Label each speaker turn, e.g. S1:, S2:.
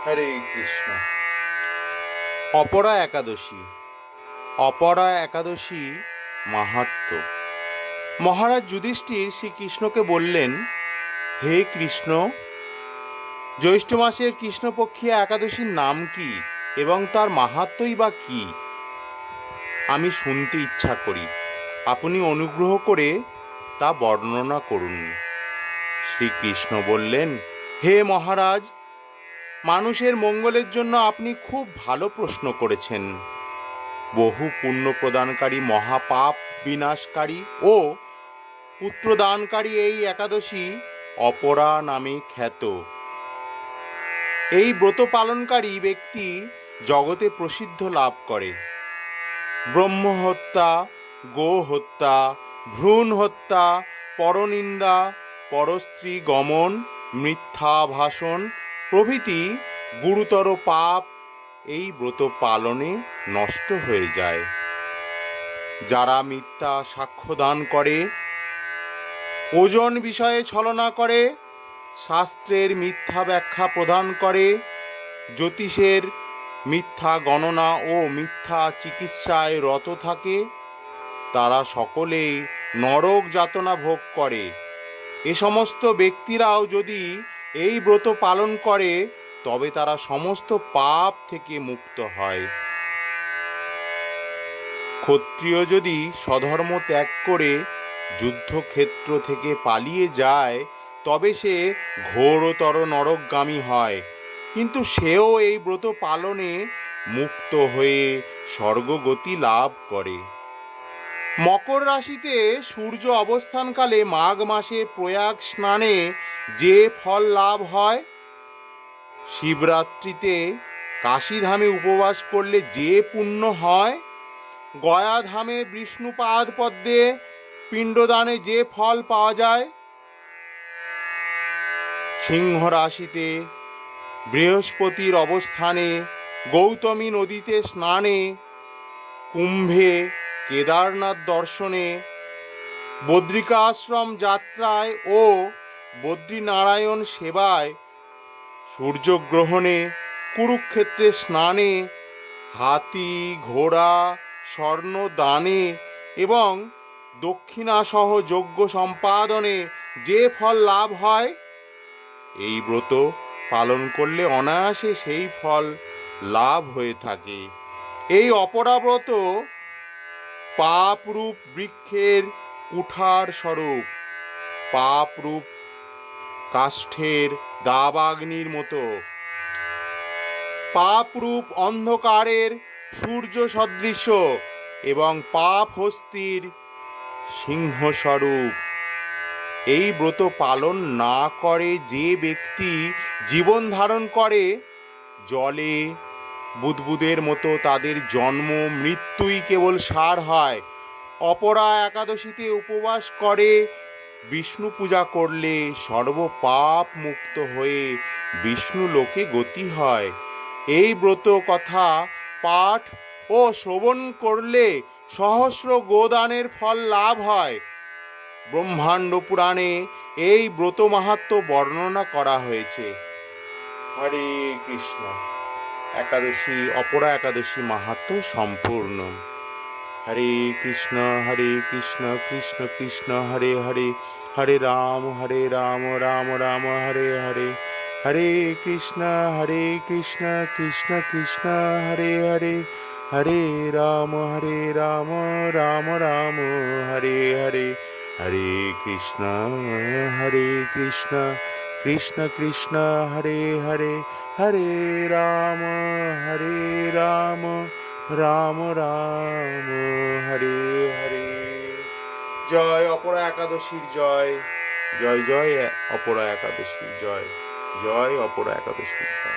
S1: হরে কৃষ্ণ। অপরা একাদশী। অপরা একাদশী মাহাত্ম্য। মহারাজ যুধিষ্ঠির শ্রীকৃষ্ণকে বললেন, হে কৃষ্ণ, জ্যৈষ্ঠ মাসের কৃষ্ণপক্ষীয় একাদশীর নাম কি এবং তার মাহাত্ম্যই বা কি? আমি শুনতে ইচ্ছা করি। আপনি অনুগ্রহ করে তা বর্ণনা করুন। শ্রীকৃষ্ণ বললেন, হে মহারাজ, মানুষের মঙ্গলের জন্য আপনি খুব ভালো প্রশ্ন করেছেন। বহু পুণ্য প্রদানকারী, মহাপাপ বিনাশকারী ও পুত্রদানকারী এই একাদশী অপরা নামে খ্যাত। এই ব্রত পালনকারী ব্যক্তি জগতে প্রসিদ্ধ লাভ করে। ব্রহ্ম হত্যা, গো হত্যা, ভ্রূণ হত্যা, পরনিন্দা, পরস্ত্রী গমন, মিথ্যা ভাষণ প্রভৃতি গুরুতর পাপ এই ব্রত পালনে নষ্ট হয়ে যায়। যারা মিথ্যা সাক্ষ্যদান করে, ওজন বিষয়ে ছলনা করে, শাস্ত্রের মিথ্যা ব্যাখ্যা প্রদান করে, জ্যোতিষের মিথ্যা গণনা ও মিথ্যা চিকিৎসায় রত থাকে, তারা সকলেই নরক যাতনা ভোগ করে। এ সমস্ত ব্যক্তিরাও যদি এই ব্রত পালন করে তবে তারা সমস্ত পাপ থেকে মুক্ত হয়। ক্ষত্রিয় যদি স্বধর্ম ত্যাগ করে যুদ্ধক্ষেত্র থেকে পালিয়ে যায় তবে সে ঘোরতর নরকগামী হয়, কিন্তু সেও এই ব্রত পালনে মুক্ত হয়ে স্বর্গগতি লাভ করে। মকর রাশিতে সূর্য অবস্থানকালে মাঘ মাসে প্রয়াগ স্নানে যে ফল লাভ হয়, শিবরাত্রিতে কাশীধামে উপবাস করলে যে পুণ্য হয়, গয়াধামে বিষ্ণুপাদ পদ্মে পিণ্ডদানে যে ফল পাওয়া যায়, সিংহ রাশিতে বৃহস্পতির অবস্থানে, গৌতমী নদীতে স্নানে, কুম্ভে কেদারনাথ দর্শনে, বদ্রিকাশ্রম যাত্রায় ও বদ্রীনারায়ণ সেবায়, সূর্যগ্রহণে, কুরুক্ষেত্রে স্নানে, হাতি ঘোড়া স্বর্ণ দানে এবং দক্ষিণাসহ যজ্ঞ সম্পাদনে যে ফল লাভ হয়, এই ব্রত পালন করলে অনায়াসে সেই ফল লাভ হয়ে থাকে। এই অপরাব্রত পাপরূপ বৃক্ষের কুঠার স্বরূপ, পাপরূপ কাষ্ঠের দাবাগ্নির মতো, পাপরূপ অন্ধকারের সূর্য সদৃশ এবং পাপ হস্তির সিংহস্বরূপ। এই ব্রত পালন না করে যে ব্যক্তি জীবন ধারণ করে, জলে বুদবুদের মতো তাদের জন্ম মৃত্যুই কেবল সার হয়। অপরা একাদশীতে উপবাস করে বিষ্ণু পূজা করলে সর্বপাপ মুক্ত হয়ে বিষ্ণু লোকে গতি হয়। এই ব্রত কথা পাঠ ও শ্রবণ করলে সহস্র গোদানের ফল লাভ হয়। ব্রহ্মাণ্ড পুরাণে এই ব্রত মাহাত্ম্য বর্ণনা করা হয়েছে। হরে কৃষ্ণ। একাদশী, অপরা একাদশী মাহাত্ম্য সম্পূর্ণ। হরে কৃষ্ণ কৃষ্ণ কৃষ্ণ হরে হরে, হরে রাম রাম রাম হরে হরে, হরে কৃষ্ণ কৃষ্ণ কৃষ্ণ হরে হরে, হরে রাম রাম রাম হরে হরে, হরে কৃষ্ণ কৃষ্ণ কৃষ্ণ হরে হরে, হরে রাম রাম রাম রাম হরে হরে। জয় অপরা একাদশীর জয়, জয় জয় অপরা একাদশীর জয়, জয় অপরা একাদশীর জয়।